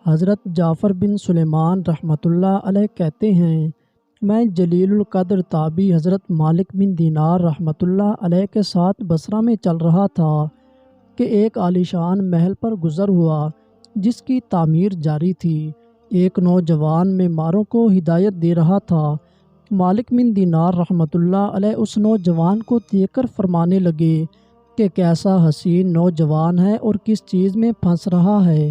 حضرت جعفر بن سلیمان رحمۃ اللہ علیہ کہتے ہیں، میں جلیل القدر تابعی حضرت مالک بن دینار رحمۃ اللہ علیہ کے ساتھ بصرہ میں چل رہا تھا کہ ایک عالیشان محل پر گزر ہوا جس کی تعمیر جاری تھی۔ ایک نوجوان معماروں کو ہدایت دے رہا تھا۔ مالک بن دینار رحمۃ اللہ علیہ اس نوجوان کو دیکھ کر فرمانے لگے کہ کیسا حسین نوجوان ہے اور کس چیز میں پھنس رہا ہے،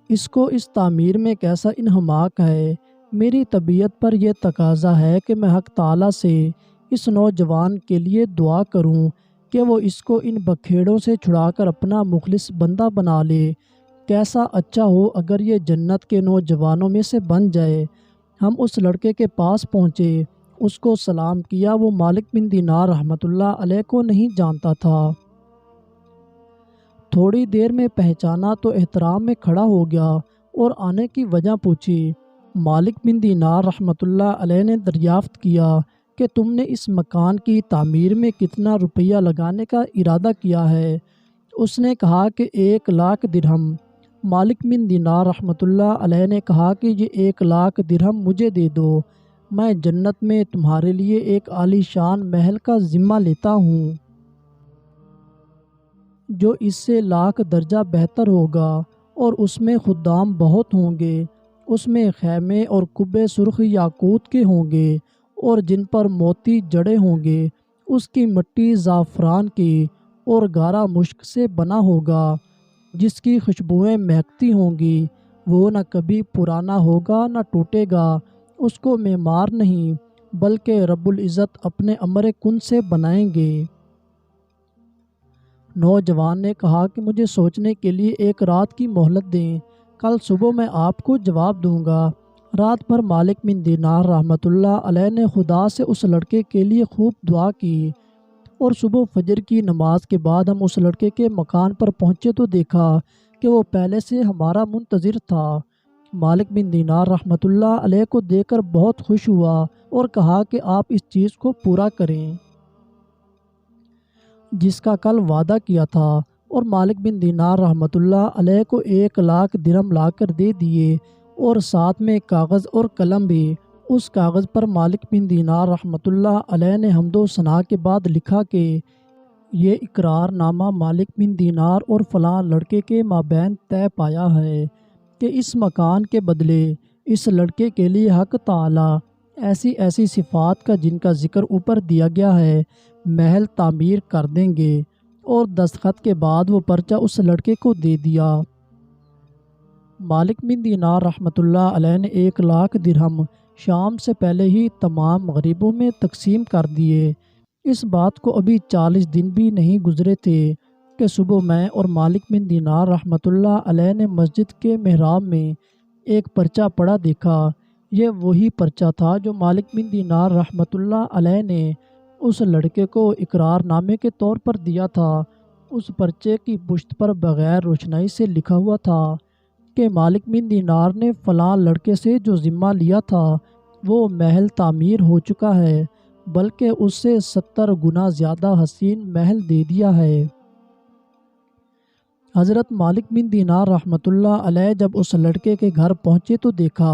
اس کو اس تعمیر میں کیسا انہماک ہے۔ میری طبیعت پر یہ تقاضا ہے کہ میں حق تعالیٰ سے اس نوجوان کے لیے دعا کروں کہ وہ اس کو ان بکھیڑوں سے چھڑا کر اپنا مخلص بندہ بنا لے۔ کیسا اچھا ہو اگر یہ جنت کے نوجوانوں میں سے بن جائے۔ ہم اس لڑکے کے پاس پہنچے، اس کو سلام کیا۔ وہ مالک بن دینار رحمۃ اللہ علیہ کو نہیں جانتا تھا۔ تھوڑی دیر میں پہچانا تو احترام میں کھڑا ہو گیا اور آنے کی وجہ پوچھی۔ مالک بن دینار رحمۃ اللہ علیہ نے دریافت کیا کہ تم نے اس مکان کی تعمیر میں کتنا روپیہ لگانے کا ارادہ کیا ہے؟ اس نے کہا کہ 1,00,000 درہم۔ مالک بن دینار رحمۃ اللہ علیہ نے کہا کہ یہ 1,00,000 درہم مجھے دے دو، میں جنت میں تمہارے لیے ایک عالی شان محل کا ذمہ لیتا ہوں جو اس سے 1,00,000 درجہ بہتر ہوگا، اور اس میں خدام بہت ہوں گے۔ اس میں خیمے اور کبے سرخ یاقوت کے ہوں گے اور جن پر موتی جڑے ہوں گے۔ اس کی مٹی زعفران کی اور گارا مشک سے بنا ہوگا، جس کی خوشبوئیں مہکتی ہوں گی۔ وہ نہ کبھی پرانا ہوگا نہ ٹوٹے گا۔ اس کو معمار نہیں بلکہ رب العزت اپنے امر کن سے بنائیں گے۔ نوجوان نے کہا کہ مجھے سوچنے کے لیے 1 رات کی مہلت دیں، کل صبح میں آپ کو جواب دوں گا۔ رات بھر مالک بن دینار رحمۃ اللہ علیہ نے خدا سے اس لڑکے کے لیے خوب دعا کی، اور صبح فجر کی نماز کے بعد ہم اس لڑکے کے مکان پر پہنچے تو دیکھا کہ وہ پہلے سے ہمارا منتظر تھا۔ مالک بن دینار رحمۃ اللہ علیہ کو دیکھ کر بہت خوش ہوا اور کہا کہ آپ اس چیز کو پورا کریں جس کا کل وعدہ کیا تھا، اور مالک بن دینار رحمۃ اللہ علیہ کو 1,00,000 درہم لا کر دے دیے، اور ساتھ میں کاغذ اور قلم بھی۔ اس کاغذ پر مالک بن دینار رحمۃ اللہ علیہ نے حمد و ثنا کے بعد لکھا کہ یہ اقرار نامہ مالک بن دینار اور فلاں لڑکے کے مابین طے پایا ہے کہ اس مکان کے بدلے اس لڑکے کے لیے حق تعالیٰ ایسی ایسی صفات کا جن کا ذکر اوپر دیا گیا ہے محل تعمیر کر دیں گے۔ اور دستخط کے بعد وہ پرچہ اس لڑکے کو دے دیا۔ مالک بن دینار رحمۃ اللہ علیہ نے 1,00,000 درہم شام سے پہلے ہی تمام غریبوں میں تقسیم کر دیے۔ اس بات کو ابھی 40 دن بھی نہیں گزرے تھے کہ صبح میں اور مالک بن دینار رحمۃ اللہ علیہ نے مسجد کے محراب میں ایک پرچہ پڑا دیکھا۔ یہ وہی پرچہ تھا جو مالک بن دینار رحمۃ اللہ علیہ نے اس لڑکے کو اقرار نامے کے طور پر دیا تھا۔ اس پرچے کی پشت پر بغیر روشنائی سے لکھا ہوا تھا کہ مالک بن دینار نے فلاں لڑکے سے جو ذمہ لیا تھا وہ محل تعمیر ہو چکا ہے، بلکہ اس سے 70 گنا زیادہ حسین محل دے دیا ہے۔ حضرت مالک بن دینار رحمۃ اللہ علیہ جب اس لڑکے کے گھر پہنچے تو دیکھا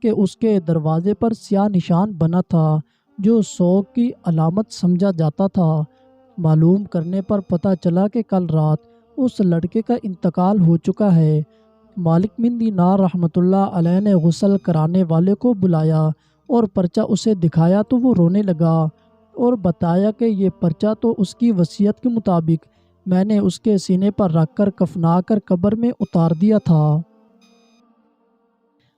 کہ اس کے دروازے پر سیاہ نشان بنا تھا جو سوگ کی علامت سمجھا جاتا تھا۔ معلوم کرنے پر پتہ چلا کہ کل رات اس لڑکے کا انتقال ہو چکا ہے۔ مالک بن دینار رحمۃ اللہ علیہ نے غسل کرانے والے کو بلایا اور پرچہ اسے دکھایا تو وہ رونے لگا اور بتایا کہ یہ پرچہ تو اس کی وصیت کے مطابق میں نے اس کے سینے پر رکھ کر کفنا کر قبر میں اتار دیا تھا۔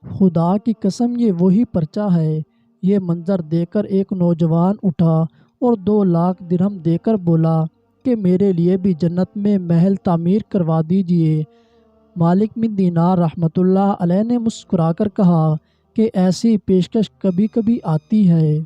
خدا کی قسم یہ وہی پرچہ ہے۔ یہ منظر دیکھ کر ایک نوجوان اٹھا اور 2,00,000 درہم دے کر بولا کہ میرے لیے بھی جنت میں محل تعمیر کروا دیجیے۔ مالک بن دینار رحمۃ اللہ علیہ نے مسکرا کر کہا کہ ایسی پیشکش کبھی کبھی آتی ہے۔